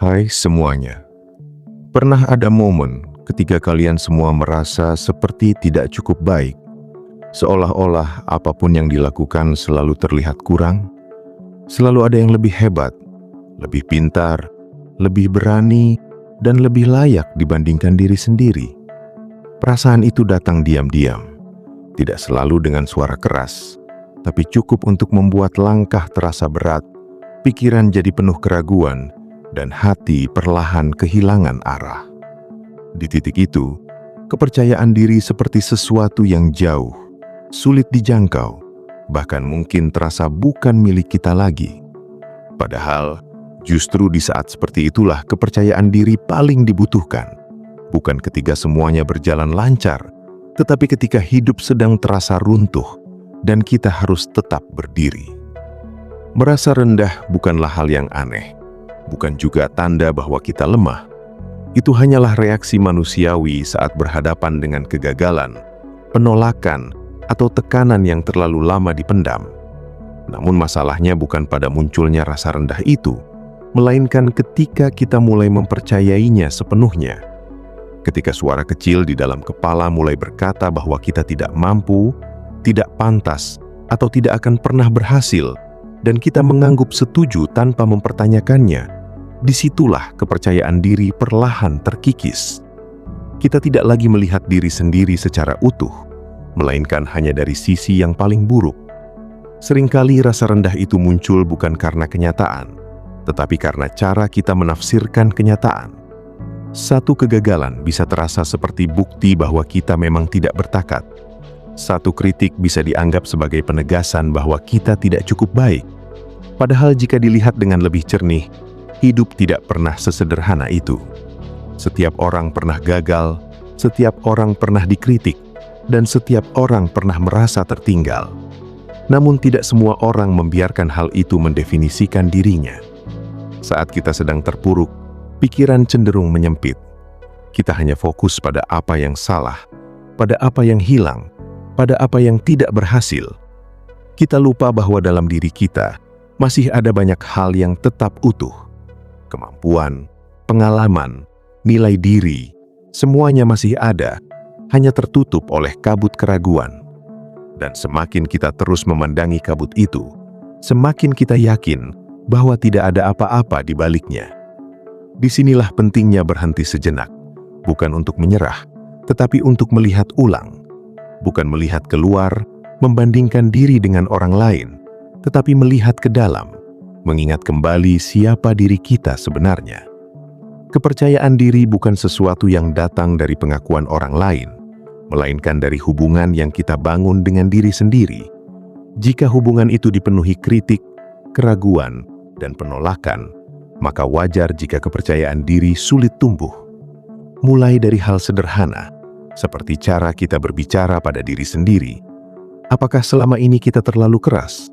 Hai semuanya, pernah ada momen ketika kalian semua merasa seperti tidak cukup baik, seolah-olah apapun yang dilakukan selalu terlihat kurang, selalu ada yang lebih hebat, lebih pintar, lebih berani, dan lebih layak dibandingkan diri sendiri. Perasaan itu datang diam-diam, tidak selalu dengan suara keras, tapi cukup untuk membuat langkah terasa berat, pikiran jadi penuh keraguan, dan hati perlahan kehilangan arah. Di titik itu, kepercayaan diri seperti sesuatu yang jauh, sulit dijangkau, bahkan mungkin terasa bukan milik kita lagi. Padahal, justru di saat seperti itulah kepercayaan diri paling dibutuhkan. Bukan ketika semuanya berjalan lancar, tetapi ketika hidup sedang terasa runtuh dan kita harus tetap berdiri. Merasa rendah bukanlah hal yang aneh. Bukan juga tanda bahwa kita lemah. Itu hanyalah reaksi manusiawi saat berhadapan dengan kegagalan, penolakan, atau tekanan yang terlalu lama dipendam. Namun masalahnya bukan pada munculnya rasa rendah itu, melainkan ketika kita mulai mempercayainya sepenuhnya. Ketika suara kecil di dalam kepala mulai berkata bahwa kita tidak mampu, tidak pantas, atau tidak akan pernah berhasil, dan kita menganggap setuju tanpa mempertanyakannya, disitulah kepercayaan diri perlahan terkikis. Kita tidak lagi melihat diri sendiri secara utuh, melainkan hanya dari sisi yang paling buruk. Seringkali rasa rendah itu muncul bukan karena kenyataan, tetapi karena cara kita menafsirkan kenyataan. Satu kegagalan bisa terasa seperti bukti bahwa kita memang tidak bertakat. Satu kritik bisa dianggap sebagai penegasan bahwa kita tidak cukup baik. Padahal jika dilihat dengan lebih jernih, hidup tidak pernah sesederhana itu. Setiap orang pernah gagal, setiap orang pernah dikritik, dan setiap orang pernah merasa tertinggal. Namun tidak semua orang membiarkan hal itu mendefinisikan dirinya. Saat kita sedang terpuruk, pikiran cenderung menyempit. Kita hanya fokus pada apa yang salah, pada apa yang hilang, pada apa yang tidak berhasil. Kita lupa bahwa dalam diri kita masih ada banyak hal yang tetap utuh. Kemampuan, pengalaman, nilai diri, semuanya masih ada, hanya tertutup oleh kabut keraguan. Dan semakin kita terus memandangi kabut itu, semakin kita yakin bahwa tidak ada apa-apa di baliknya. Disinilah pentingnya berhenti sejenak, bukan untuk menyerah, tetapi untuk melihat ulang. Bukan melihat keluar, membandingkan diri dengan orang lain, tetapi melihat ke dalam, mengingat kembali siapa diri kita sebenarnya. Kepercayaan diri bukan sesuatu yang datang dari pengakuan orang lain, melainkan dari hubungan yang kita bangun dengan diri sendiri. Jika hubungan itu dipenuhi kritik, keraguan, dan penolakan, maka wajar jika kepercayaan diri sulit tumbuh. Mulai dari hal sederhana, seperti cara kita berbicara pada diri sendiri. Apakah selama ini kita terlalu keras?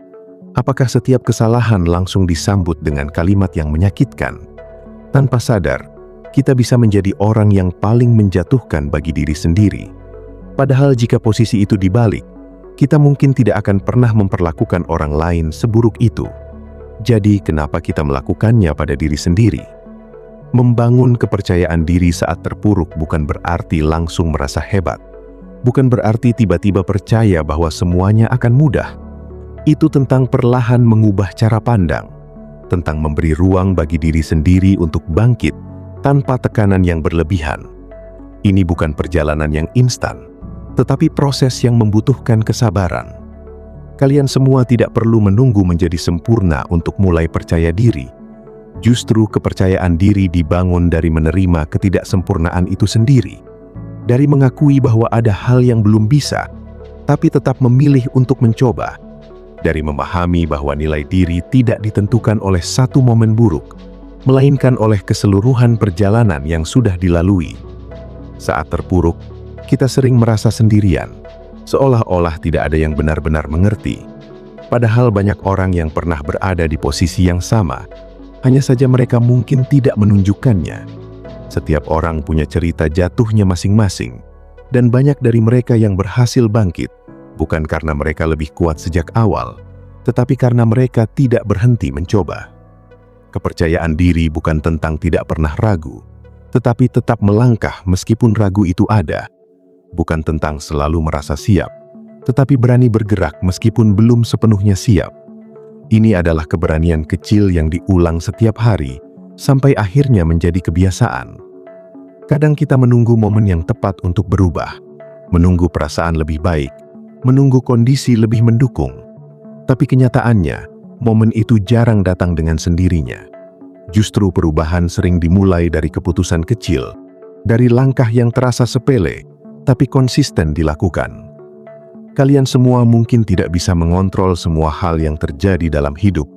Apakah setiap kesalahan langsung disambut dengan kalimat yang menyakitkan? Tanpa sadar, kita bisa menjadi orang yang paling menjatuhkan bagi diri sendiri. Padahal jika posisi itu dibalik, kita mungkin tidak akan pernah memperlakukan orang lain seburuk itu. Jadi, kenapa kita melakukannya pada diri sendiri? Membangun kepercayaan diri saat terpuruk bukan berarti langsung merasa hebat. Bukan berarti tiba-tiba percaya bahwa semuanya akan mudah. Itu tentang perlahan mengubah cara pandang, tentang memberi ruang bagi diri sendiri untuk bangkit tanpa tekanan yang berlebihan. Ini bukan perjalanan yang instan, tetapi proses yang membutuhkan kesabaran. Kalian semua tidak perlu menunggu menjadi sempurna untuk mulai percaya diri. Justru kepercayaan diri dibangun dari menerima ketidaksempurnaan itu sendiri, dari mengakui bahwa ada hal yang belum bisa, tapi tetap memilih untuk mencoba, dari memahami bahwa nilai diri tidak ditentukan oleh satu momen buruk, melainkan oleh keseluruhan perjalanan yang sudah dilalui. Saat terpuruk, kita sering merasa sendirian, seolah-olah tidak ada yang benar-benar mengerti. Padahal banyak orang yang pernah berada di posisi yang sama, hanya saja mereka mungkin tidak menunjukkannya. Setiap orang punya cerita jatuhnya masing-masing, dan banyak dari mereka yang berhasil bangkit, bukan karena mereka lebih kuat sejak awal, tetapi karena mereka tidak berhenti mencoba. Kepercayaan diri bukan tentang tidak pernah ragu, tetapi tetap melangkah meskipun ragu itu ada. Bukan tentang selalu merasa siap, tetapi berani bergerak meskipun belum sepenuhnya siap. Ini adalah keberanian kecil yang diulang setiap hari, sampai akhirnya menjadi kebiasaan. Kadang kita menunggu momen yang tepat untuk berubah, menunggu perasaan lebih baik, menunggu kondisi lebih mendukung. Tapi kenyataannya, momen itu jarang datang dengan sendirinya. Justru perubahan sering dimulai dari keputusan kecil, dari langkah yang terasa sepele, tapi konsisten dilakukan. Kalian semua mungkin tidak bisa mengontrol semua hal yang terjadi dalam hidup,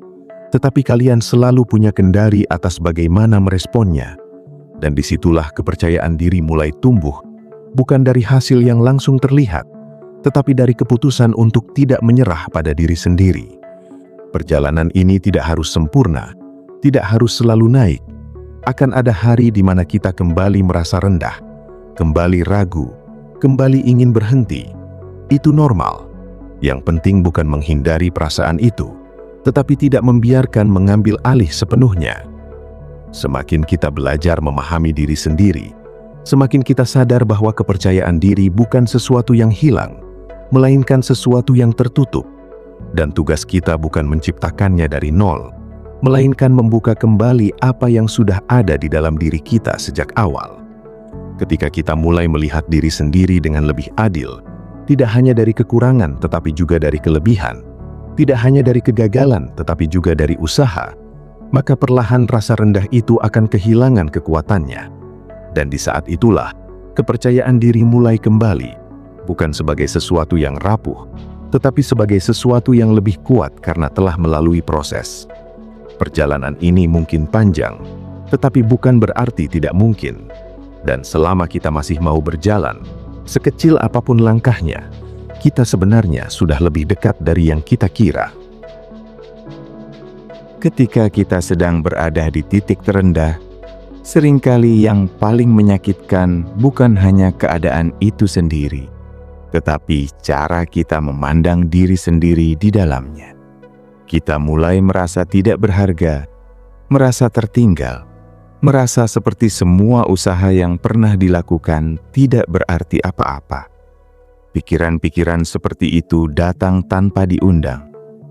tetapi kalian selalu punya kendali atas bagaimana meresponnya. Dan disitulah kepercayaan diri mulai tumbuh, bukan dari hasil yang langsung terlihat, tetapi dari keputusan untuk tidak menyerah pada diri sendiri. Perjalanan ini tidak harus sempurna, tidak harus selalu naik. Akan ada hari di mana kita kembali merasa rendah, kembali ragu, kembali ingin berhenti. Itu normal. Yang penting bukan menghindari perasaan itu, tetapi tidak membiarkan mengambil alih sepenuhnya. Semakin kita belajar memahami diri sendiri, semakin kita sadar bahwa kepercayaan diri bukan sesuatu yang hilang, melainkan sesuatu yang tertutup. Dan tugas kita bukan menciptakannya dari nol, melainkan membuka kembali apa yang sudah ada di dalam diri kita sejak awal. Ketika kita mulai melihat diri sendiri dengan lebih adil, tidak hanya dari kekurangan tetapi juga dari kelebihan, tidak hanya dari kegagalan tetapi juga dari usaha, maka perlahan rasa rendah itu akan kehilangan kekuatannya. Dan di saat itulah, kepercayaan diri mulai kembali, bukan sebagai sesuatu yang rapuh, tetapi sebagai sesuatu yang lebih kuat karena telah melalui proses. Perjalanan ini mungkin panjang, tetapi bukan berarti tidak mungkin. Dan selama kita masih mau berjalan, sekecil apapun langkahnya, kita sebenarnya sudah lebih dekat dari yang kita kira. Ketika kita sedang berada di titik terendah, seringkali yang paling menyakitkan bukan hanya keadaan itu sendiri, tetapi cara kita memandang diri sendiri di dalamnya. Kita mulai merasa tidak berharga, merasa tertinggal, merasa seperti semua usaha yang pernah dilakukan tidak berarti apa-apa. Pikiran-pikiran seperti itu datang tanpa diundang,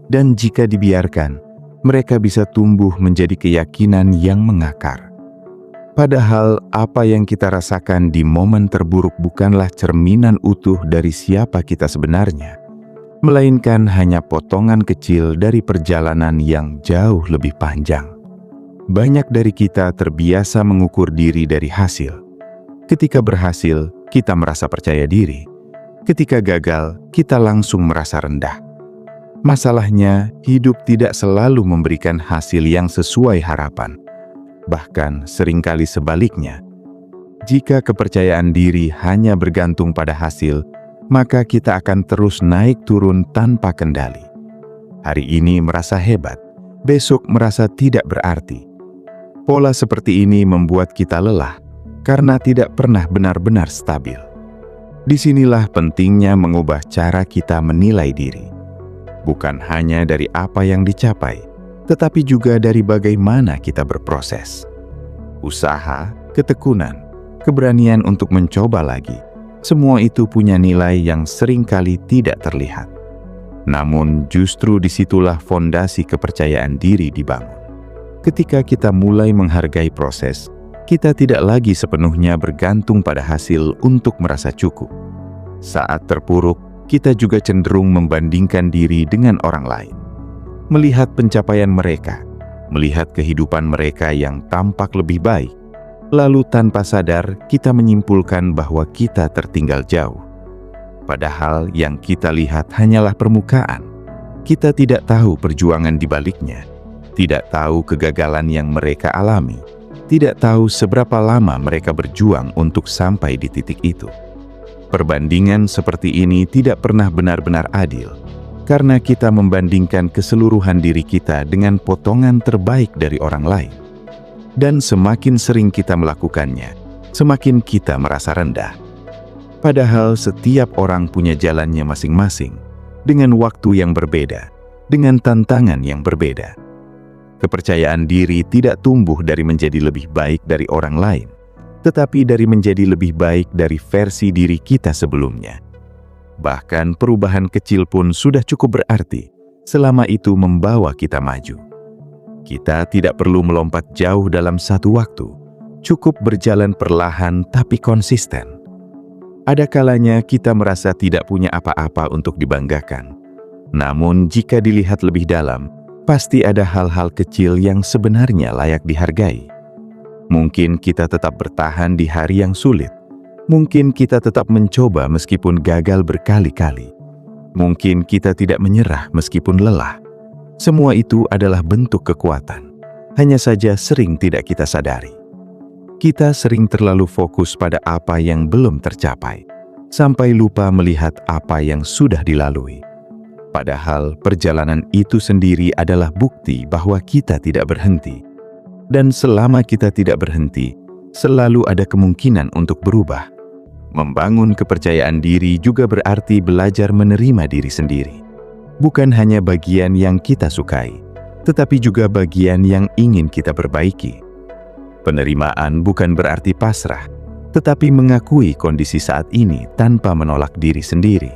dan jika dibiarkan, mereka bisa tumbuh menjadi keyakinan yang mengakar. Padahal apa yang kita rasakan di momen terburuk bukanlah cerminan utuh dari siapa kita sebenarnya, melainkan hanya potongan kecil dari perjalanan yang jauh lebih panjang. Banyak dari kita terbiasa mengukur diri dari hasil. Ketika berhasil, kita merasa percaya diri. Ketika gagal, kita langsung merasa rendah. Masalahnya, hidup tidak selalu memberikan hasil yang sesuai harapan. Bahkan seringkali sebaliknya. Jika kepercayaan diri hanya bergantung pada hasil, maka kita akan terus naik turun tanpa kendali. Hari ini merasa hebat, besok merasa tidak berarti. Pola seperti ini membuat kita lelah, karena tidak pernah benar-benar stabil. Disinilah pentingnya mengubah cara kita menilai diri. Bukan hanya dari apa yang dicapai, tetapi juga dari bagaimana kita berproses. Usaha, ketekunan, keberanian untuk mencoba lagi, semua itu punya nilai yang seringkali tidak terlihat. Namun justru disitulah fondasi kepercayaan diri dibangun. Ketika kita mulai menghargai proses, kita tidak lagi sepenuhnya bergantung pada hasil untuk merasa cukup. Saat terpuruk, kita juga cenderung membandingkan diri dengan orang lain. Melihat pencapaian mereka, melihat kehidupan mereka yang tampak lebih baik, lalu tanpa sadar kita menyimpulkan bahwa kita tertinggal jauh. Padahal yang kita lihat hanyalah permukaan. Kita tidak tahu perjuangan di baliknya, tidak tahu kegagalan yang mereka alami, tidak tahu seberapa lama mereka berjuang untuk sampai di titik itu. Perbandingan seperti ini tidak pernah benar-benar adil, karena kita membandingkan keseluruhan diri kita dengan potongan terbaik dari orang lain. Dan semakin sering kita melakukannya, semakin kita merasa rendah. Padahal setiap orang punya jalannya masing-masing, dengan waktu yang berbeda, dengan tantangan yang berbeda. Kepercayaan diri tidak tumbuh dari menjadi lebih baik dari orang lain, tetapi dari menjadi lebih baik dari versi diri kita sebelumnya. Bahkan perubahan kecil pun sudah cukup berarti, selama itu membawa kita maju. Kita tidak perlu melompat jauh dalam satu waktu, cukup berjalan perlahan tapi konsisten. Ada kalanya kita merasa tidak punya apa-apa untuk dibanggakan. Namun jika dilihat lebih dalam, pasti ada hal-hal kecil yang sebenarnya layak dihargai. Mungkin kita tetap bertahan di hari yang sulit. Mungkin kita tetap mencoba meskipun gagal berkali-kali. Mungkin kita tidak menyerah meskipun lelah. Semua itu adalah bentuk kekuatan. Hanya saja sering tidak kita sadari. Kita sering terlalu fokus pada apa yang belum tercapai, sampai lupa melihat apa yang sudah dilalui. Padahal perjalanan itu sendiri adalah bukti bahwa kita tidak berhenti. Dan selama kita tidak berhenti, selalu ada kemungkinan untuk berubah. Membangun kepercayaan diri juga berarti belajar menerima diri sendiri. Bukan hanya bagian yang kita sukai, tetapi juga bagian yang ingin kita perbaiki. Penerimaan bukan berarti pasrah, tetapi mengakui kondisi saat ini tanpa menolak diri sendiri.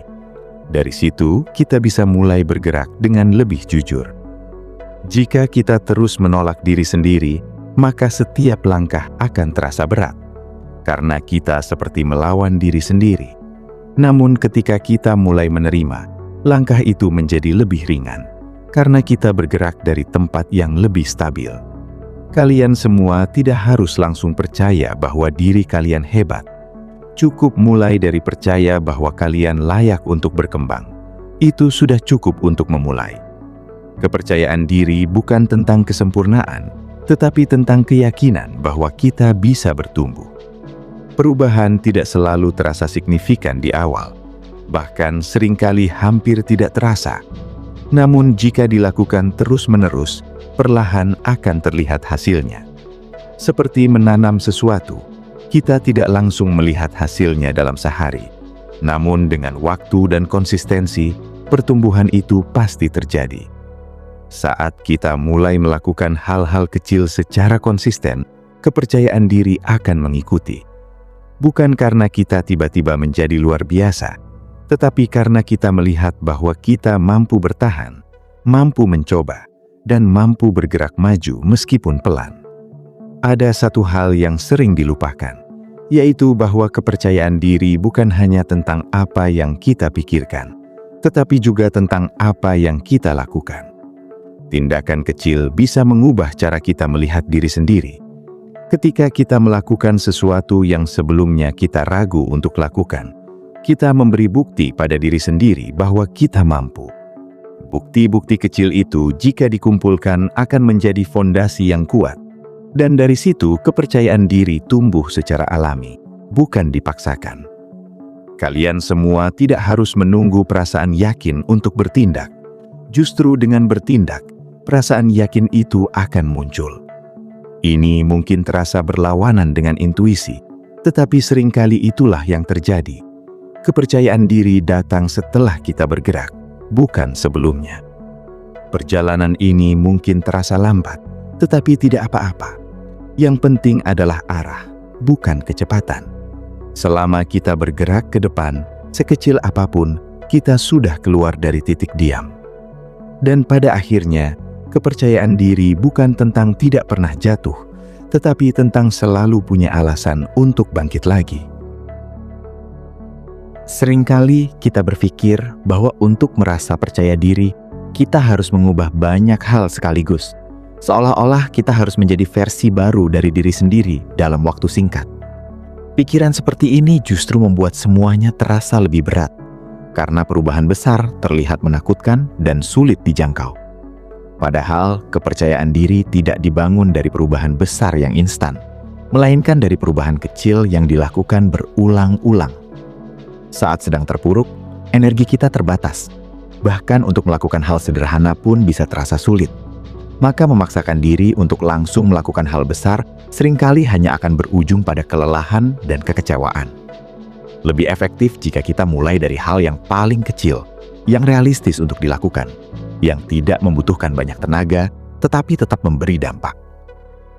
Dari situ, kita bisa mulai bergerak dengan lebih jujur. Jika kita terus menolak diri sendiri, maka setiap langkah akan terasa berat, karena kita seperti melawan diri sendiri. Namun ketika kita mulai menerima, langkah itu menjadi lebih ringan, karena kita bergerak dari tempat yang lebih stabil. Kalian semua tidak harus langsung percaya bahwa diri kalian hebat. Cukup mulai dari percaya bahwa kalian layak untuk berkembang. Itu sudah cukup untuk memulai. Kepercayaan diri bukan tentang kesempurnaan, tetapi tentang keyakinan bahwa kita bisa bertumbuh. Perubahan tidak selalu terasa signifikan di awal, bahkan seringkali hampir tidak terasa. Namun jika dilakukan terus-menerus, perlahan akan terlihat hasilnya. Seperti menanam sesuatu, kita tidak langsung melihat hasilnya dalam sehari. Namun dengan waktu dan konsistensi, pertumbuhan itu pasti terjadi. Saat kita mulai melakukan hal-hal kecil secara konsisten, kepercayaan diri akan mengikuti. Bukan karena kita tiba-tiba menjadi luar biasa, tetapi karena kita melihat bahwa kita mampu bertahan, mampu mencoba, dan mampu bergerak maju meskipun pelan. Ada satu hal yang sering dilupakan, yaitu bahwa kepercayaan diri bukan hanya tentang apa yang kita pikirkan, tetapi juga tentang apa yang kita lakukan. Tindakan kecil bisa mengubah cara kita melihat diri sendiri. Ketika kita melakukan sesuatu yang sebelumnya kita ragu untuk lakukan, kita memberi bukti pada diri sendiri bahwa kita mampu. Bukti-bukti kecil itu jika dikumpulkan akan menjadi fondasi yang kuat. Dan dari situ kepercayaan diri tumbuh secara alami, bukan dipaksakan. Kalian semua tidak harus menunggu perasaan yakin untuk bertindak. Justru dengan bertindak, perasaan yakin itu akan muncul. Ini mungkin terasa berlawanan dengan intuisi, tetapi seringkali itulah yang terjadi. Kepercayaan diri datang setelah kita bergerak, bukan sebelumnya. Perjalanan ini mungkin terasa lambat, tetapi tidak apa-apa. Yang penting adalah arah, bukan kecepatan. Selama kita bergerak ke depan, sekecil apapun, kita sudah keluar dari titik diam. Dan pada akhirnya, kepercayaan diri bukan tentang tidak pernah jatuh, tetapi tentang selalu punya alasan untuk bangkit lagi. Seringkali kita berpikir bahwa untuk merasa percaya diri, kita harus mengubah banyak hal sekaligus. Seolah-olah kita harus menjadi versi baru dari diri sendiri dalam waktu singkat. Pikiran seperti ini justru membuat semuanya terasa lebih berat, karena perubahan besar terlihat menakutkan dan sulit dijangkau. Padahal kepercayaan diri tidak dibangun dari perubahan besar yang instan, melainkan dari perubahan kecil yang dilakukan berulang-ulang. Saat sedang terpuruk, energi kita terbatas. Bahkan untuk melakukan hal sederhana pun bisa terasa sulit. Maka memaksakan diri untuk langsung melakukan hal besar seringkali hanya akan berujung pada kelelahan dan kekecewaan. Lebih efektif jika kita mulai dari hal yang paling kecil, yang realistis untuk dilakukan, yang tidak membutuhkan banyak tenaga, tetapi tetap memberi dampak.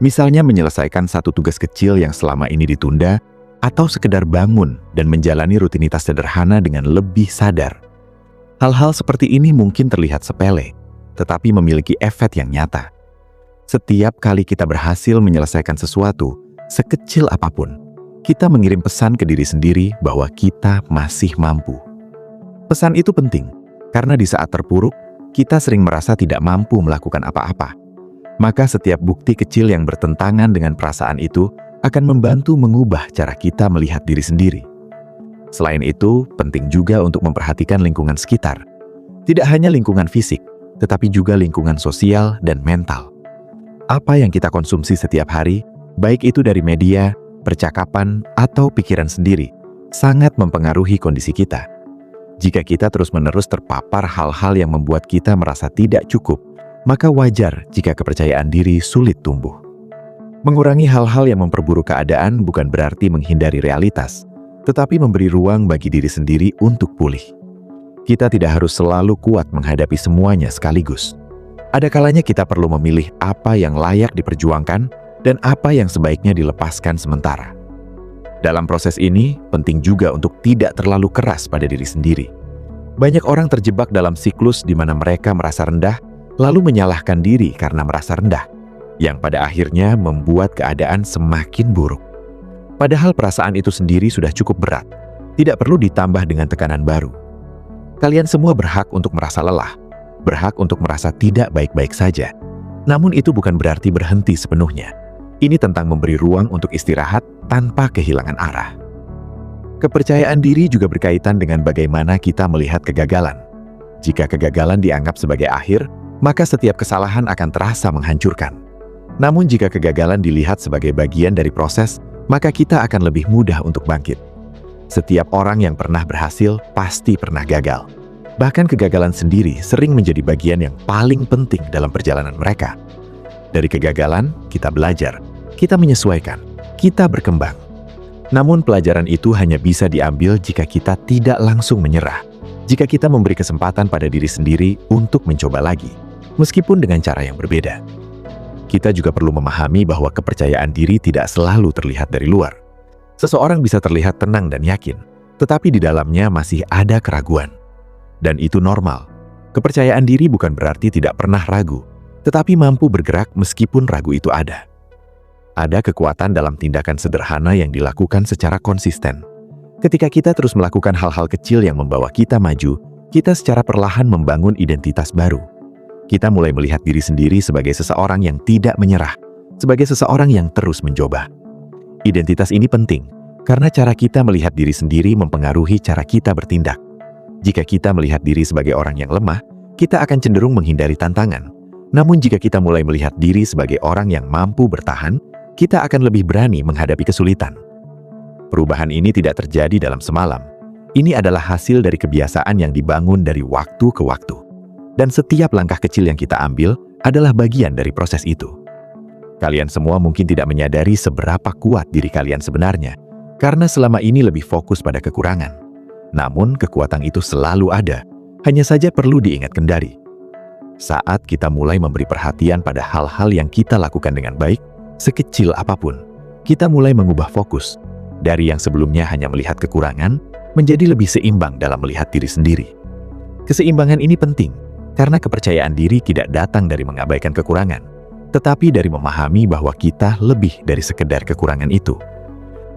Misalnya menyelesaikan satu tugas kecil yang selama ini ditunda, atau sekedar bangun dan menjalani rutinitas sederhana dengan lebih sadar. Hal-hal seperti ini mungkin terlihat sepele, tetapi memiliki efek yang nyata. Setiap kali kita berhasil menyelesaikan sesuatu, sekecil apapun, kita mengirim pesan ke diri sendiri bahwa kita masih mampu. Pesan itu penting, karena di saat terpuruk, kita sering merasa tidak mampu melakukan apa-apa. Maka setiap bukti kecil yang bertentangan dengan perasaan itu akan membantu mengubah cara kita melihat diri sendiri. Selain itu, penting juga untuk memperhatikan lingkungan sekitar. Tidak hanya lingkungan fisik, tetapi juga lingkungan sosial dan mental. Apa yang kita konsumsi setiap hari, baik itu dari media, percakapan, atau pikiran sendiri, sangat mempengaruhi kondisi kita. Jika kita terus-menerus terpapar hal-hal yang membuat kita merasa tidak cukup, maka wajar jika kepercayaan diri sulit tumbuh. Mengurangi hal-hal yang memperburuk keadaan bukan berarti menghindari realitas, tetapi memberi ruang bagi diri sendiri untuk pulih. Kita tidak harus selalu kuat menghadapi semuanya sekaligus. Ada kalanya kita perlu memilih apa yang layak diperjuangkan dan apa yang sebaiknya dilepaskan sementara. Dalam proses ini, penting juga untuk tidak terlalu keras pada diri sendiri. Banyak orang terjebak dalam siklus di mana mereka merasa rendah, lalu menyalahkan diri karena merasa rendah, yang pada akhirnya membuat keadaan semakin buruk. Padahal perasaan itu sendiri sudah cukup berat, tidak perlu ditambah dengan tekanan baru. Kalian semua berhak untuk merasa lelah, berhak untuk merasa tidak baik-baik saja. Namun itu bukan berarti berhenti sepenuhnya. Ini tentang memberi ruang untuk istirahat tanpa kehilangan arah. Kepercayaan diri juga berkaitan dengan bagaimana kita melihat kegagalan. Jika kegagalan dianggap sebagai akhir, maka setiap kesalahan akan terasa menghancurkan. Namun jika kegagalan dilihat sebagai bagian dari proses, maka kita akan lebih mudah untuk bangkit. Setiap orang yang pernah berhasil pasti pernah gagal. Bahkan kegagalan sendiri sering menjadi bagian yang paling penting dalam perjalanan mereka. Dari kegagalan, kita belajar, kita menyesuaikan, kita berkembang. Namun pelajaran itu hanya bisa diambil jika kita tidak langsung menyerah. Jika kita memberi kesempatan pada diri sendiri untuk mencoba lagi, meskipun dengan cara yang berbeda. Kita juga perlu memahami bahwa kepercayaan diri tidak selalu terlihat dari luar. Seseorang bisa terlihat tenang dan yakin, tetapi di dalamnya masih ada keraguan. Dan itu normal. Kepercayaan diri bukan berarti tidak pernah ragu, tetapi mampu bergerak meskipun ragu itu ada. Ada kekuatan dalam tindakan sederhana yang dilakukan secara konsisten. Ketika kita terus melakukan hal-hal kecil yang membawa kita maju, kita secara perlahan membangun identitas baru. Kita mulai melihat diri sendiri sebagai seseorang yang tidak menyerah, sebagai seseorang yang terus mencoba. Identitas ini penting, karena cara kita melihat diri sendiri mempengaruhi cara kita bertindak. Jika kita melihat diri sebagai orang yang lemah, kita akan cenderung menghindari tantangan. Namun jika kita mulai melihat diri sebagai orang yang mampu bertahan, kita akan lebih berani menghadapi kesulitan. Perubahan ini tidak terjadi dalam semalam. Ini adalah hasil dari kebiasaan yang dibangun dari waktu ke waktu. Dan setiap langkah kecil yang kita ambil adalah bagian dari proses itu. Kalian semua mungkin tidak menyadari seberapa kuat diri kalian sebenarnya, karena selama ini lebih fokus pada kekurangan. Namun kekuatan itu selalu ada, hanya saja perlu diingat kendali. Saat kita mulai memberi perhatian pada hal-hal yang kita lakukan dengan baik, sekecil apapun, kita mulai mengubah fokus. Dari yang sebelumnya hanya melihat kekurangan, menjadi lebih seimbang dalam melihat diri sendiri. Keseimbangan ini penting, karena kepercayaan diri tidak datang dari mengabaikan kekurangan, tetapi dari memahami bahwa kita lebih dari sekedar kekurangan itu.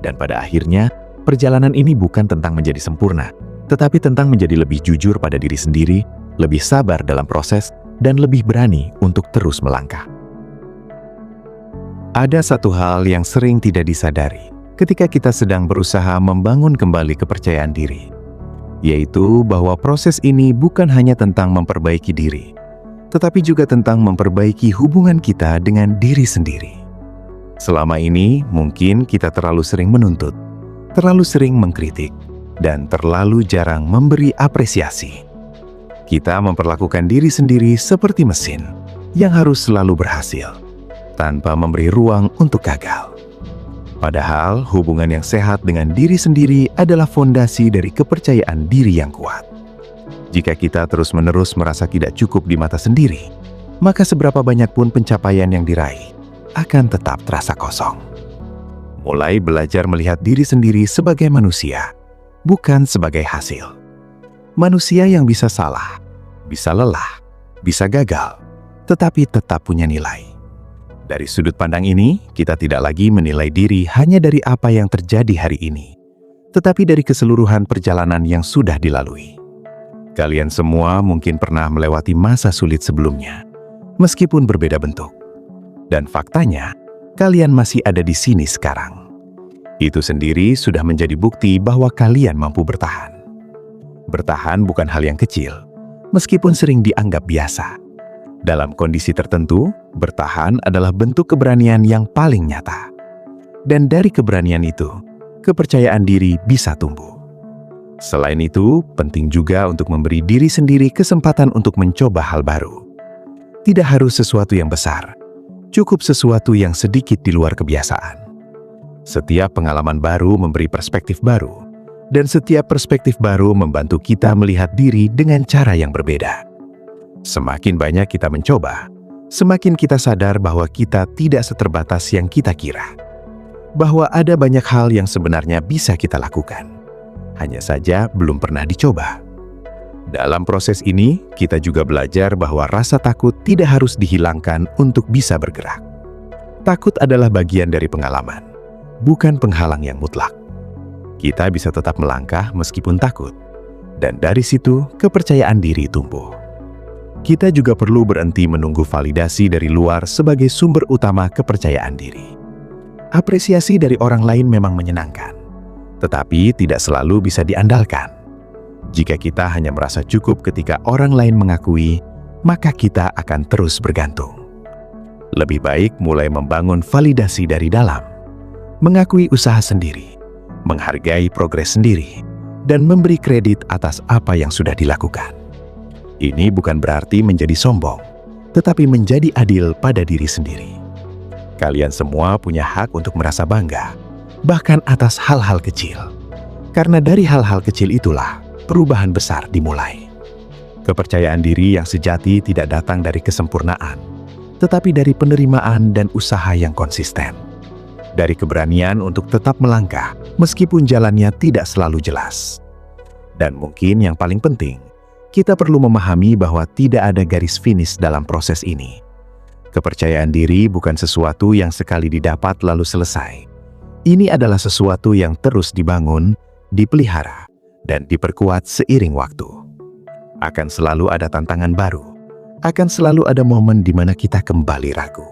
Dan pada akhirnya, perjalanan ini bukan tentang menjadi sempurna, tetapi tentang menjadi lebih jujur pada diri sendiri, lebih sabar dalam proses, dan lebih berani untuk terus melangkah. Ada satu hal yang sering tidak disadari ketika kita sedang berusaha membangun kembali kepercayaan diri, yaitu bahwa proses ini bukan hanya tentang memperbaiki diri, tetapi juga tentang memperbaiki hubungan kita dengan diri sendiri. Selama ini, mungkin kita terlalu sering menuntut, terlalu sering mengkritik, dan terlalu jarang memberi apresiasi. Kita memperlakukan diri sendiri seperti mesin yang harus selalu berhasil, tanpa memberi ruang untuk gagal. Padahal, hubungan yang sehat dengan diri sendiri adalah fondasi dari kepercayaan diri yang kuat. Jika kita terus-menerus merasa tidak cukup di mata sendiri, maka seberapa banyak pun pencapaian yang diraih akan tetap terasa kosong. Mulai belajar melihat diri sendiri sebagai manusia, bukan sebagai hasil. Manusia yang bisa salah, bisa lelah, bisa gagal, tetapi tetap punya nilai. Dari sudut pandang ini, kita tidak lagi menilai diri hanya dari apa yang terjadi hari ini, tetapi dari keseluruhan perjalanan yang sudah dilalui. Kalian semua mungkin pernah melewati masa sulit sebelumnya, meskipun berbeda bentuk. Dan faktanya, kalian masih ada di sini sekarang. Itu sendiri sudah menjadi bukti bahwa kalian mampu bertahan. Bertahan bukan hal yang kecil, meskipun sering dianggap biasa. Dalam kondisi tertentu, bertahan adalah bentuk keberanian yang paling nyata. Dan dari keberanian itu, kepercayaan diri bisa tumbuh. Selain itu, penting juga untuk memberi diri sendiri kesempatan untuk mencoba hal baru. Tidak harus sesuatu yang besar, cukup sesuatu yang sedikit di luar kebiasaan. Setiap pengalaman baru memberi perspektif baru, dan setiap perspektif baru membantu kita melihat diri dengan cara yang berbeda. Semakin banyak kita mencoba, semakin kita sadar bahwa kita tidak seterbatas yang kita kira. Bahwa ada banyak hal yang sebenarnya bisa kita lakukan, hanya saja belum pernah dicoba. Dalam proses ini, kita juga belajar bahwa rasa takut tidak harus dihilangkan untuk bisa bergerak. Takut adalah bagian dari pengalaman, bukan penghalang yang mutlak. Kita bisa tetap melangkah meskipun takut, dan dari situ kepercayaan diri tumbuh. Kita juga perlu berhenti menunggu validasi dari luar sebagai sumber utama kepercayaan diri. Apresiasi dari orang lain memang menyenangkan, tetapi tidak selalu bisa diandalkan. Jika kita hanya merasa cukup ketika orang lain mengakui, maka kita akan terus bergantung. Lebih baik mulai membangun validasi dari dalam, mengakui usaha sendiri, menghargai progres sendiri, dan memberi kredit atas apa yang sudah dilakukan. Ini bukan berarti menjadi sombong, tetapi menjadi adil pada diri sendiri. Kalian semua punya hak untuk merasa bangga, bahkan atas hal-hal kecil. Karena dari hal-hal kecil itulah perubahan besar dimulai. Kepercayaan diri yang sejati tidak datang dari kesempurnaan, tetapi dari penerimaan dan usaha yang konsisten. Dari keberanian untuk tetap melangkah, meskipun jalannya tidak selalu jelas. Dan mungkin yang paling penting, kita perlu memahami bahwa tidak ada garis finish dalam proses ini. Kepercayaan diri bukan sesuatu yang sekali didapat lalu selesai. Ini adalah sesuatu yang terus dibangun, dipelihara, dan diperkuat seiring waktu. Akan selalu ada tantangan baru. Akan selalu ada momen di mana kita kembali ragu.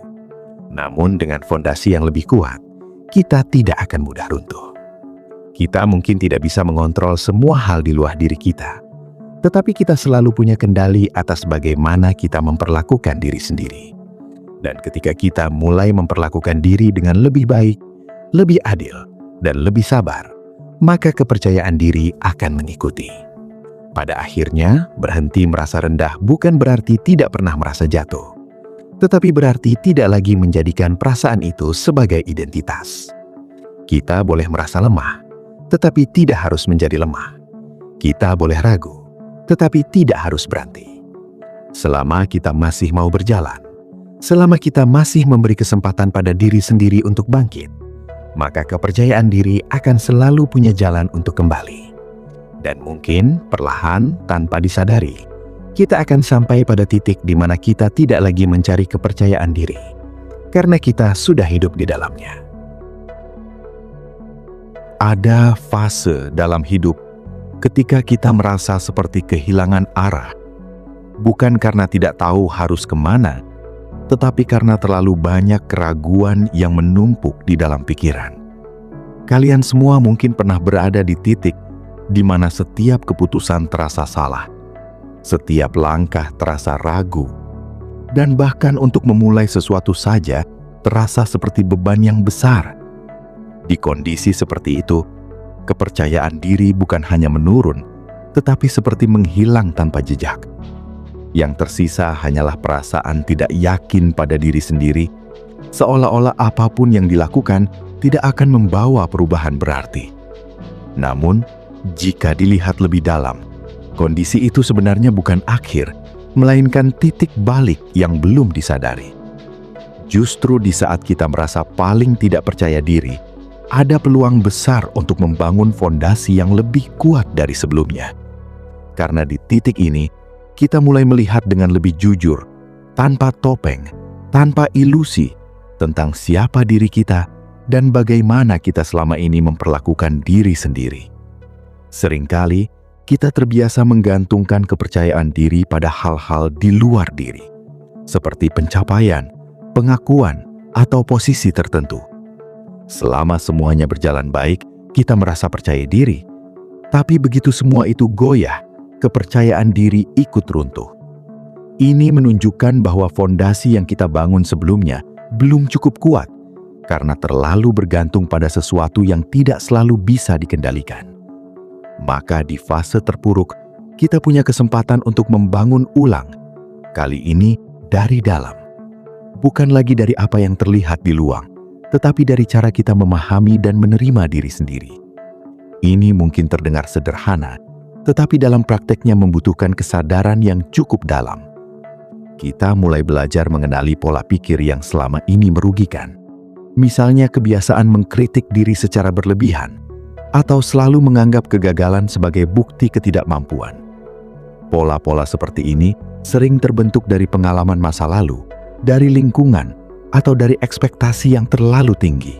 Namun dengan fondasi yang lebih kuat, kita tidak akan mudah runtuh. Kita mungkin tidak bisa mengontrol semua hal di luar diri kita, tetapi kita selalu punya kendali atas bagaimana kita memperlakukan diri sendiri. Dan ketika kita mulai memperlakukan diri dengan lebih baik, lebih adil, dan lebih sabar, maka kepercayaan diri akan mengikuti. Pada akhirnya, berhenti merasa rendah bukan berarti tidak pernah merasa jatuh, tetapi berarti tidak lagi menjadikan perasaan itu sebagai identitas. Kita boleh merasa lemah, tetapi tidak harus menjadi lemah. Kita boleh ragu, tetapi tidak harus berhenti. Selama kita masih mau berjalan, selama kita masih memberi kesempatan pada diri sendiri untuk bangkit, maka kepercayaan diri akan selalu punya jalan untuk kembali. Dan mungkin perlahan tanpa disadari, kita akan sampai pada titik di mana kita tidak lagi mencari kepercayaan diri, karena kita sudah hidup di dalamnya. Ada fase dalam hidup ketika kita merasa seperti kehilangan arah, bukan karena tidak tahu harus kemana, tetapi karena terlalu banyak keraguan yang menumpuk di dalam pikiran. Kalian semua mungkin pernah berada di titik di mana setiap keputusan terasa salah, setiap langkah terasa ragu, dan bahkan untuk memulai sesuatu saja terasa seperti beban yang besar. Di kondisi seperti itu, kepercayaan diri bukan hanya menurun, tetapi seperti menghilang tanpa jejak. Yang tersisa hanyalah perasaan tidak yakin pada diri sendiri, seolah-olah apapun yang dilakukan tidak akan membawa perubahan berarti. Namun, jika dilihat lebih dalam, kondisi itu sebenarnya bukan akhir, melainkan titik balik yang belum disadari. Justru di saat kita merasa paling tidak percaya diri, ada peluang besar untuk membangun fondasi yang lebih kuat dari sebelumnya. Karena di titik ini, kita mulai melihat dengan lebih jujur, tanpa topeng, tanpa ilusi, tentang siapa diri kita dan bagaimana kita selama ini memperlakukan diri sendiri. Seringkali, kita terbiasa menggantungkan kepercayaan diri pada hal-hal di luar diri, seperti pencapaian, pengakuan, atau posisi tertentu. Selama semuanya berjalan baik, kita merasa percaya diri. Tapi begitu semua itu goyah, kepercayaan diri ikut runtuh. Ini menunjukkan bahwa fondasi yang kita bangun sebelumnya belum cukup kuat, karena terlalu bergantung pada sesuatu yang tidak selalu bisa dikendalikan. Maka di fase terpuruk, kita punya kesempatan untuk membangun ulang. Kali ini dari dalam. Bukan lagi dari apa yang terlihat di luar, tetapi dari cara kita memahami dan menerima diri sendiri. Ini mungkin terdengar sederhana, tetapi dalam prakteknya membutuhkan kesadaran yang cukup dalam. Kita mulai belajar mengenali pola pikir yang selama ini merugikan. Misalnya kebiasaan mengkritik diri secara berlebihan, atau selalu menganggap kegagalan sebagai bukti ketidakmampuan. Pola-pola seperti ini sering terbentuk dari pengalaman masa lalu, dari lingkungan, atau dari ekspektasi yang terlalu tinggi.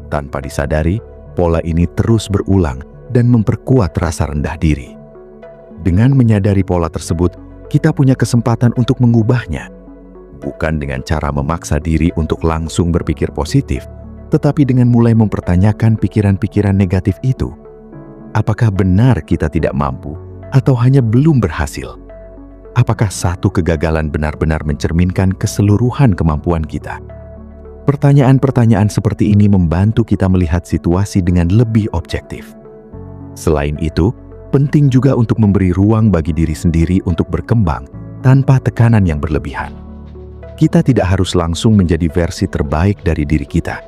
Tanpa disadari, pola ini terus berulang dan memperkuat rasa rendah diri. Dengan menyadari pola tersebut, kita punya kesempatan untuk mengubahnya. Bukan dengan cara memaksa diri untuk langsung berpikir positif, tetapi dengan mulai mempertanyakan pikiran-pikiran negatif itu. Apakah benar kita tidak mampu atau hanya belum berhasil? Apakah satu kegagalan benar-benar mencerminkan keseluruhan kemampuan kita? Pertanyaan-pertanyaan seperti ini membantu kita melihat situasi dengan lebih objektif. Selain itu, penting juga untuk memberi ruang bagi diri sendiri untuk berkembang tanpa tekanan yang berlebihan. Kita tidak harus langsung menjadi versi terbaik dari diri kita.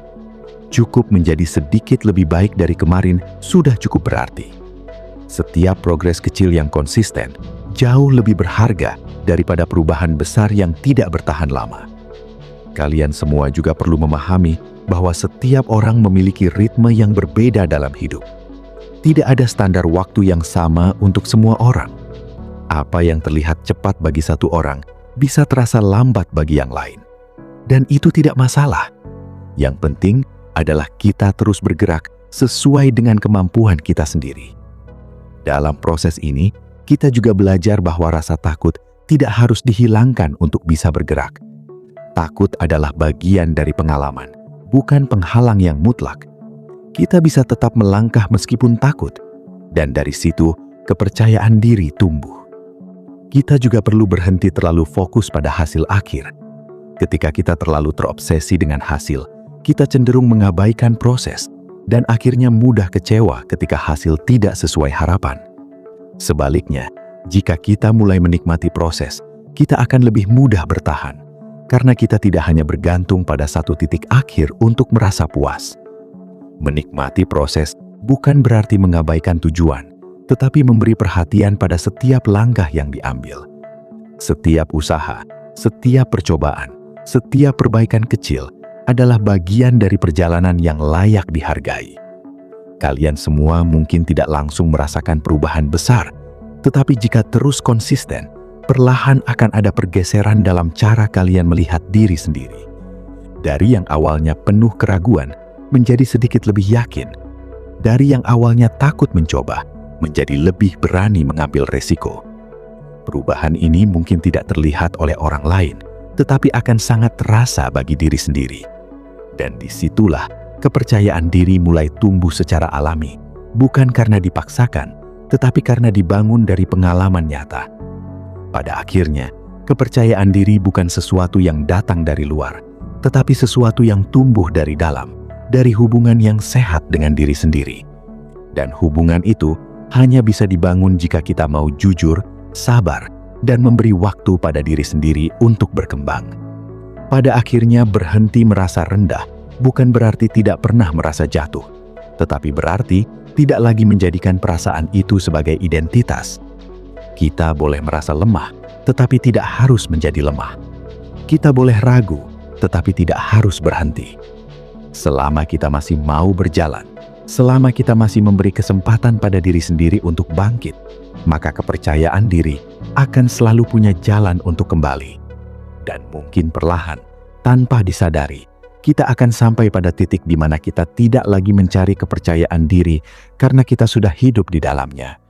Cukup menjadi sedikit lebih baik dari kemarin sudah cukup berarti. Setiap progres kecil yang konsisten jauh lebih berharga daripada perubahan besar yang tidak bertahan lama. Kalian semua juga perlu memahami bahwa setiap orang memiliki ritme yang berbeda dalam hidup. Tidak ada standar waktu yang sama untuk semua orang. Apa yang terlihat cepat bagi satu orang bisa terasa lambat bagi yang lain. Dan itu tidak masalah. Yang penting adalah kita terus bergerak sesuai dengan kemampuan kita sendiri. Dalam proses ini, kita juga belajar bahwa rasa takut tidak harus dihilangkan untuk bisa bergerak. Takut adalah bagian dari pengalaman, bukan penghalang yang mutlak. Kita bisa tetap melangkah meskipun takut, dan dari situ kepercayaan diri tumbuh. Kita juga perlu berhenti terlalu fokus pada hasil akhir. Ketika kita terlalu terobsesi dengan hasil, kita cenderung mengabaikan proses dan akhirnya mudah kecewa ketika hasil tidak sesuai harapan. Sebaliknya, jika kita mulai menikmati proses, kita akan lebih mudah bertahan karena kita tidak hanya bergantung pada satu titik akhir untuk merasa puas. Menikmati proses bukan berarti mengabaikan tujuan, tetapi memberi perhatian pada setiap langkah yang diambil. Setiap usaha, setiap percobaan, setiap perbaikan kecil adalah bagian dari perjalanan yang layak dihargai. Kalian semua mungkin tidak langsung merasakan perubahan besar, tetapi jika terus konsisten, perlahan akan ada pergeseran dalam cara kalian melihat diri sendiri. Dari yang awalnya penuh keraguan, menjadi sedikit lebih yakin. Dari yang awalnya takut mencoba, menjadi lebih berani mengambil resiko. Perubahan ini mungkin tidak terlihat oleh orang lain, tetapi akan sangat terasa bagi diri sendiri. Dan disitulah kepercayaan diri mulai tumbuh secara alami, bukan karena dipaksakan, tetapi karena dibangun dari pengalaman nyata. Pada akhirnya, kepercayaan diri bukan sesuatu yang datang dari luar, tetapi sesuatu yang tumbuh dari dalam, dari hubungan yang sehat dengan diri sendiri. Dan hubungan itu hanya bisa dibangun jika kita mau jujur, sabar, dan memberi waktu pada diri sendiri untuk berkembang. Pada akhirnya berhenti merasa rendah bukan berarti tidak pernah merasa jatuh, tetapi berarti tidak lagi menjadikan perasaan itu sebagai identitas. Kita boleh merasa lemah, tetapi tidak harus menjadi lemah. Kita boleh ragu, tetapi tidak harus berhenti. Selama kita masih mau berjalan, selama kita masih memberi kesempatan pada diri sendiri untuk bangkit, maka kepercayaan diri akan selalu punya jalan untuk kembali. Dan mungkin perlahan, tanpa disadari, kita akan sampai pada titik di mana kita tidak lagi mencari kepercayaan diri karena kita sudah hidup di dalamnya.